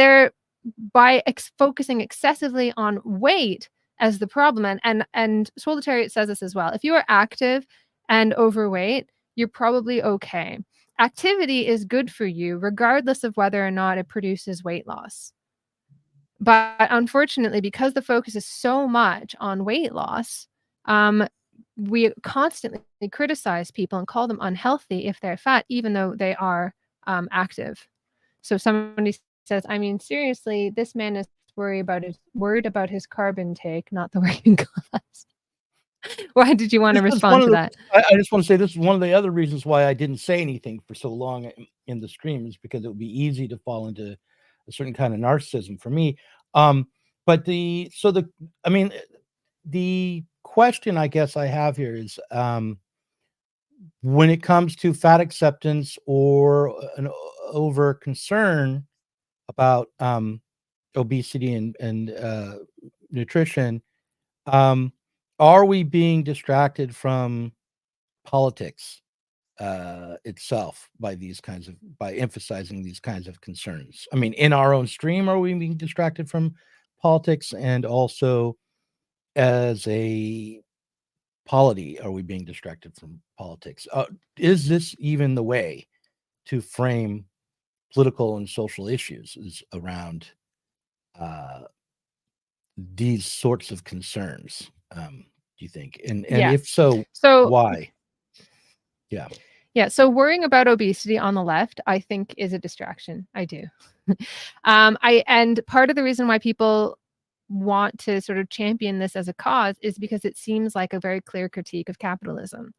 by focusing excessively on weight as the problem, and Swoletariat says this as well. If you are active and overweight, you're probably okay. Activity is good for you, regardless of whether or not it produces weight loss. But unfortunately, because the focus is so much on weight loss, we constantly criticize people and call them unhealthy if they're fat, even though they are active. So somebody says, I mean, seriously, this man is worried about his carb intake, not the working class. Why did you want to respond to that? I just want to say this is one of the other reasons why I didn't say anything for so long in the stream, is because it would be easy to fall into a certain kind of narcissism for me. But the question I guess I have here is when it comes to fat acceptance or an over concern about obesity and nutrition, are we being distracted from politics itself by emphasizing these kinds of concerns? I mean, in our own stream, are we being distracted from politics? And also as a polity, are we being distracted from politics? Is this even the way to frame political and social issues is around these sorts of concerns. Do you think? And if so, why? Yeah. So worrying about obesity on the left, I think, is a distraction. I do. And part of the reason why people want to sort of champion this as a cause is because it seems like a very clear critique of capitalism.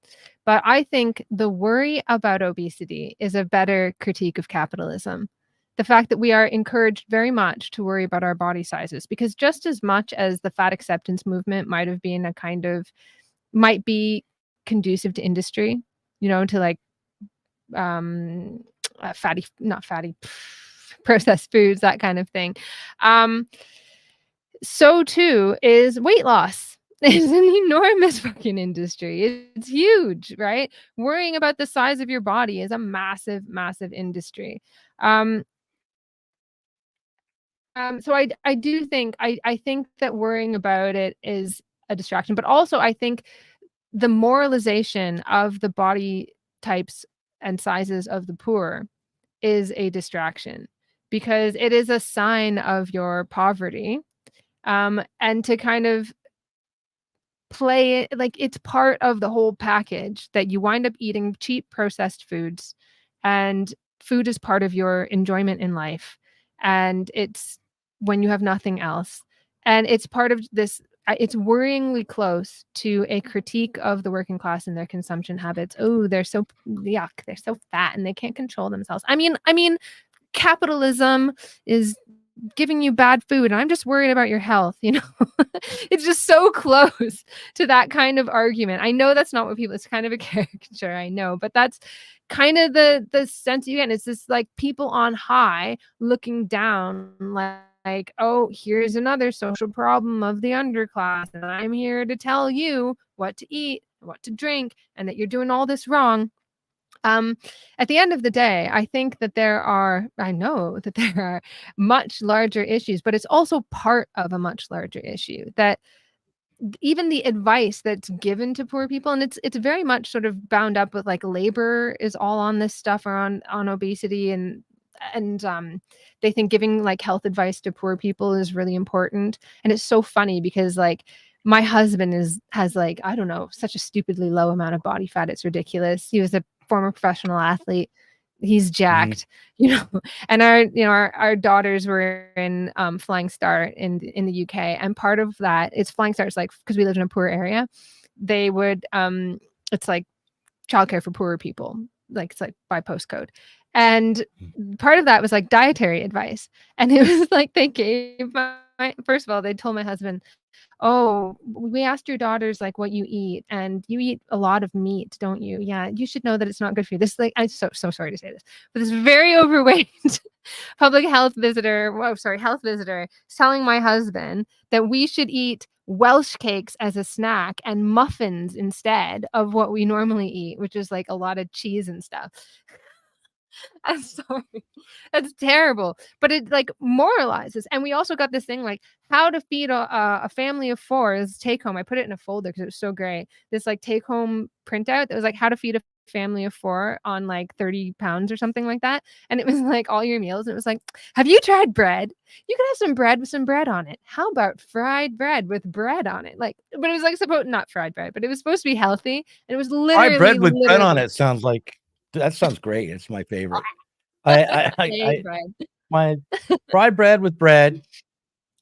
But I think the worry about obesity is a better critique of capitalism. The fact that we are encouraged very much to worry about our body sizes, because just as much as the fat acceptance movement might have been might be conducive to industry, to like processed foods, that kind of thing. So too is weight loss. It's an enormous fucking industry. It's huge, right? Worrying about the size of your body is a massive, massive industry. So I do think I think that worrying about it is a distraction, but also I think the moralization of the body types and sizes of the poor is a distraction, because it is a sign of your poverty. And to kind of play it like it's part of the whole package that you wind up eating cheap processed foods, and food is part of your enjoyment in life, and it's when you have nothing else, and it's part of this. It's worryingly close to a critique of the working class and their consumption habits. Oh, they're so yuck, they're so fat and they can't control themselves. I mean capitalism is giving you bad food and I'm just worried about your health. It's just so close to that kind of argument. I know that's not what people, it's kind of a caricature, I know, but that's kind of the sense you get. And it's this like people on high looking down like, oh, here's another social problem of the underclass, and I'm here to tell you what to eat, what to drink, and that you're doing all this wrong. At the end of the day, I think that I know that there are much larger issues, but it's also part of a much larger issue, that even the advice that's given to poor people, and it's very much sort of bound up with like labor is all on this stuff or on obesity, and they think giving like health advice to poor people is really important. And it's so funny because like my husband has like, I don't know, such a stupidly low amount of body fat, it's ridiculous. He was a former professional athlete. He's jacked, and our daughters were in Flying Start in the UK, and part of that, it's Flying Start, it's like, because we lived in a poor area, they would it's like childcare for poorer people, like it's like by postcode, and part of that was like dietary advice, and it was like they gave first of all, they told my husband, oh, we asked your daughters like what you eat, and you eat a lot of meat, don't you? Yeah, you should know that it's not good for you. This, like, I'm so sorry to say this, but this very overweight health visitor is telling my husband that we should eat Welsh cakes as a snack and muffins instead of what we normally eat, which is like a lot of cheese and stuff. I'm sorry. That's terrible. But it like moralizes. And we also got this thing like how to feed a family of four is take home. I put it in a folder because it was so great. This like take home printout that was like how to feed a family of four on like 30 pounds or something like that. And it was like all your meals. And it was like, have you tried bread? You could have some bread with some bread on it. How about fried bread with bread on it? Like, but it was like not fried bread, but it was supposed to be healthy. And it was literally fried bread with bread on it sounds like. That sounds great. It's my favorite. My fried bread with bread,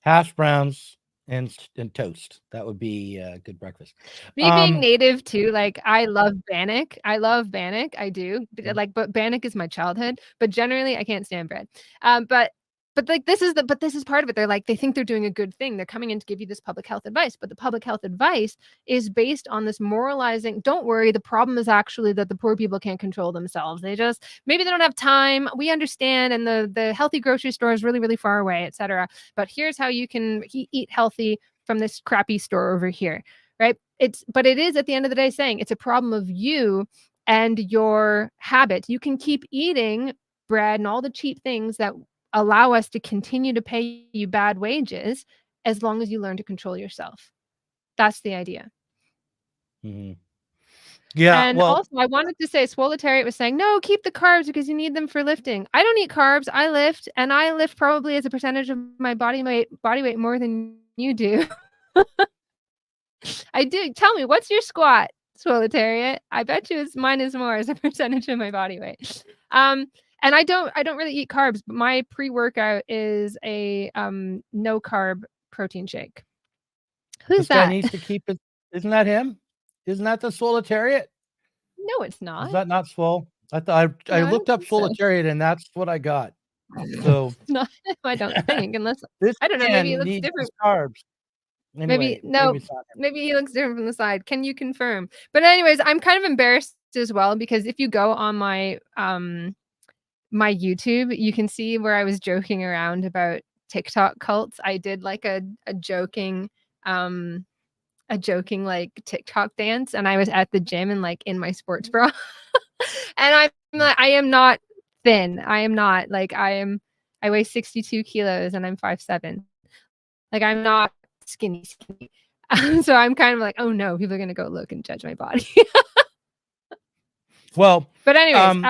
hash browns, and toast. That would be a good breakfast. Me being native too, like I love bannock. I do. But bannock is my childhood. But generally, I can't stand bread. But like this is part of it. They're like, they think they're doing a good thing. They're coming in to give you this public health advice, but the public health advice is based on this moralizing. Don't worry, the problem is actually that the poor people can't control themselves. Maybe they don't have time. We understand, and the healthy grocery store is really, really far away, etc. But here's how you can eat healthy from this crappy store over here, right? But it is at the end of the day saying it's a problem of you and your habit. You can keep eating bread and all the cheap things that allow us to continue to pay you bad wages as long as you learn to control yourself. That's the idea. Mm-hmm. Yeah. And Well, also, I wanted to say, Swoletariat was saying, no, keep the carbs because you need them for lifting. I don't eat carbs. I lift, and I lift probably as a percentage of my body weight more than you do. I do. Tell me, what's your squat, Swoletariat? I bet you mine is more as a percentage of my body weight. And I don't really eat carbs, but my pre-workout is a no carb protein shake. Who's this guy that? needs to keep it. Isn't that him? Isn't that the Swoletariat? No, it's not. Is that not Swole? I thought I No, looked up Swoletariat, and that's what I got. So it's not. I don't think, unless this I don't know. Maybe it looks needs different. carbs. Anyway, Maybe it's not him. maybe he looks different from the side. Can you confirm? But anyways, I'm kind of embarrassed as well because if you go on my my YouTube, you can see where I was joking around about TikTok cults. I did like a joking like TikTok dance, and I was at the gym and like in my sports bra. And I'm like, I am not thin. I am not like I weigh 62 kilos and I'm 5'7". Like I'm not skinny. So I'm kind of like, oh no, people are gonna go look and judge my body. Well, but anyways,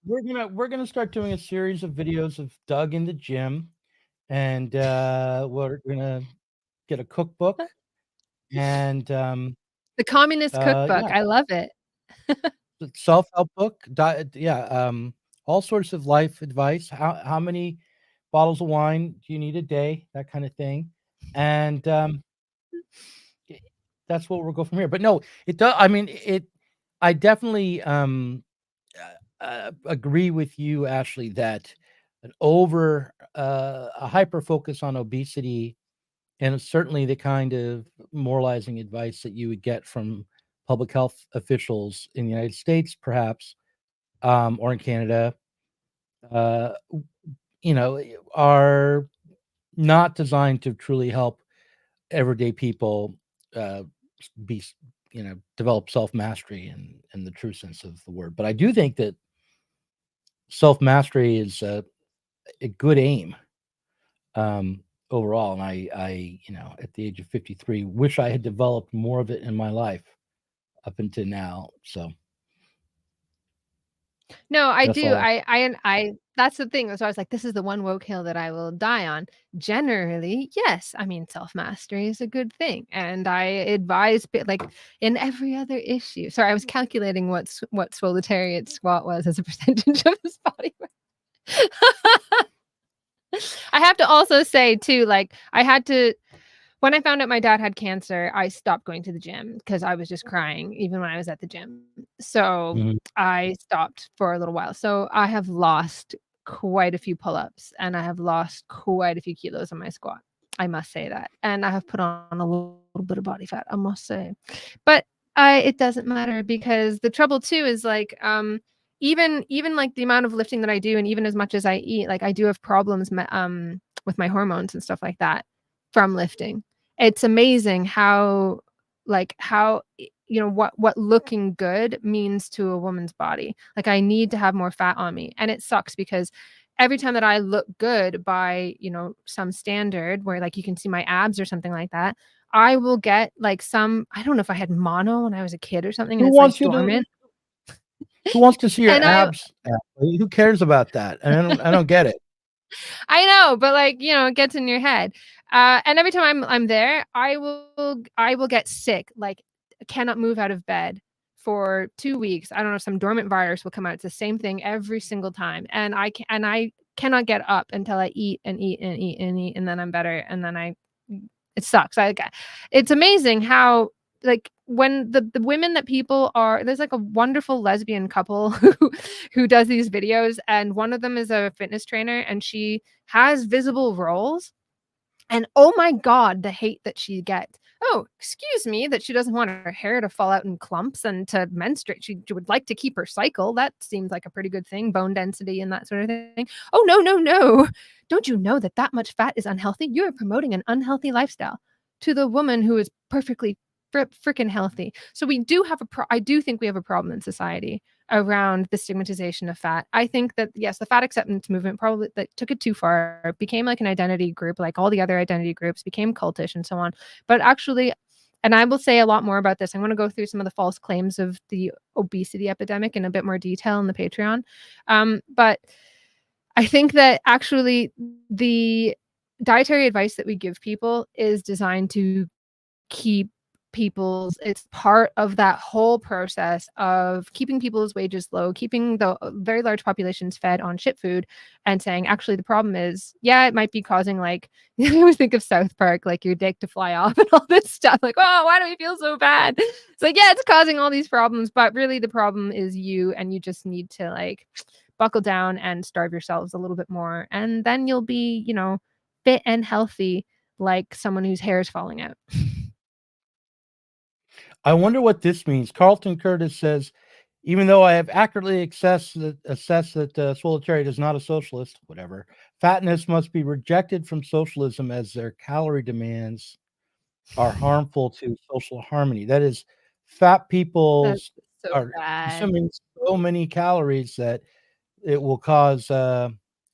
we're gonna start doing a series of videos of Doug in the gym, and we're gonna get a cookbook and the Communist Cookbook. yeah, I love it. self-help book. All sorts of life advice. How many bottles of wine do you need a day? That kind of thing, and that's what we'll go from here. But no, it does. I mean, I definitely agree with you, Ashley, that a hyper focus on obesity, and certainly the kind of moralizing advice that you would get from public health officials in the United States, perhaps, or in Canada, are not designed to truly help everyday people be, develop self-mastery in the true sense of the word. But I do think that self-mastery is a good aim overall. And I, at the age of 53, wish I had developed more of it in my life up until now. So no, I do. I that's the thing. So I was like, this is the one woke hill that I will die on. Generally, yes. I mean, self-mastery is a good thing. And I advise like in every other issue. Sorry, I was calculating what Swoletariat squat was as a percentage of his body weight. I have to also say too, like when I found out my dad had cancer, I stopped going to the gym because I was just crying even when I was at the gym. So I stopped for a little while. So I have lost quite a few pull-ups and I have lost quite a few kilos on my squat. I must say that. And I have put on a little bit of body fat, I must say. But it doesn't matter because the trouble too is like even like the amount of lifting that I do and even as much as I eat, like I do have problems with my hormones and stuff like that from lifting. It's amazing how what looking good means to a woman's body. Like I need to have more fat on me. And it sucks because every time that I look good by, some standard where like you can see my abs or something like that, I will get like I don't know if I had mono when I was a kid or something. who And wants it's like dormant. Who wants to see your abs? Who cares about that? I don't get it. I know, but like, it gets in your head. And every time I'm there, I will get sick, like cannot move out of bed for 2 weeks. I don't know, some dormant virus will come out. It's the same thing every single time. And I cannot get up until I eat and eat and eat and eat, and then I'm better. And then it sucks. It's amazing how like when the women that people are, there's like a wonderful lesbian couple who does these videos, and one of them is a fitness trainer and she has visible rolls, and oh my god, the hate that she gets. Oh, excuse me, that she doesn't want her hair to fall out in clumps and to menstruate. She would like to keep her cycle. That seems like a pretty good thing, bone density and that sort of thing. Oh no, don't you know that much fat is unhealthy? You are promoting an unhealthy lifestyle to the woman who is perfectly freaking healthy. So we do have I do think we have a problem in society around the stigmatization of fat. I think that yes, the fat acceptance movement probably took it too far. It became like an identity group, like all the other identity groups, became cultish and so on. But actually, And I will say a lot more about this. I'm going to go through some of the false claims of the obesity epidemic in a bit more detail in the Patreon. But I think that actually the dietary advice that we give people is designed to keep it's part of that whole process of keeping people's wages low, keeping the very large populations fed on shit food, and saying, actually, the problem is, yeah, it might be causing, like, I always think of South Park, like your dick to fly off and all this stuff. Like, oh, why do we feel so bad? It's like, yeah, it's causing all these problems, but really the problem is you, and you just need to, like, buckle down and starve yourselves a little bit more. And then you'll be, fit and healthy, like someone whose hair is falling out. I wonder what this means. Carlton Curtis says, even though I have accurately assessed that Swoletariat is not a socialist, whatever, fatness must be rejected from socialism as their calorie demands are harmful to social harmony. That is, fat people are consuming so many calories that it will cause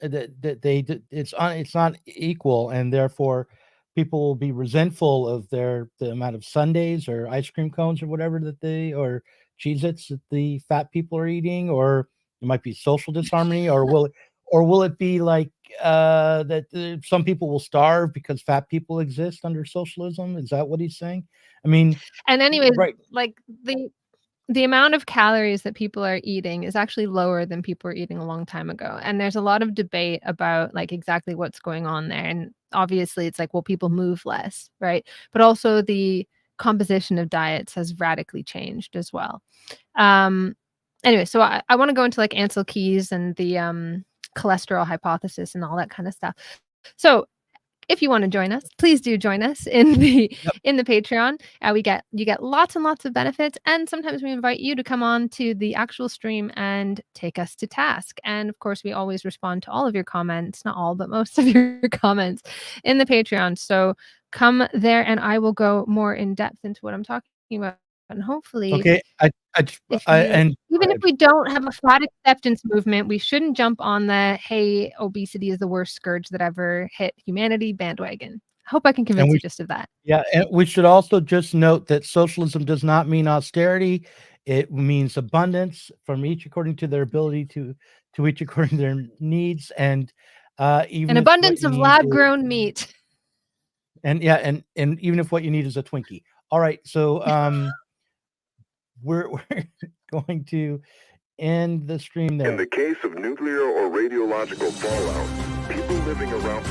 it's not equal, and therefore people will be resentful of the amount of sundaes or ice cream cones or whatever or Cheez-Its that the fat people are eating, or it might be social disharmony, or will it be like that some people will starve because fat people exist under socialism? Is that what he's saying? I mean, and anyways, right. Like the amount of calories that people are eating is actually lower than people were eating a long time ago. And there's a lot of debate about like exactly what's going on there. And obviously it's like, well, people move less, right? But also the composition of diets has radically changed as well. Anyway, so I want to go into like Ansel Keys and the cholesterol hypothesis and all that kind of stuff. So if you want to join us, please do join us in the Patreon. You get lots and lots of benefits, and sometimes we invite you to come on to the actual stream and take us to task. And of course, we always respond to all of your comments, not all, but most of your comments in the Patreon. So come there, and I will go more in depth into what I'm talking about. And hopefully, okay, even if we don't have a fat acceptance movement, we shouldn't jump on the "hey, obesity is the worst scourge that ever hit humanity" bandwagon. I hope I can convince you just of that. Yeah, and we should also just note that socialism does not mean austerity. It means abundance from each according to their ability to each according to their needs, and even an abundance of lab-grown meat. And and even if what you need is a Twinkie. All right, so we're going to end the stream there. In the case of nuclear or radiological fallout, people living around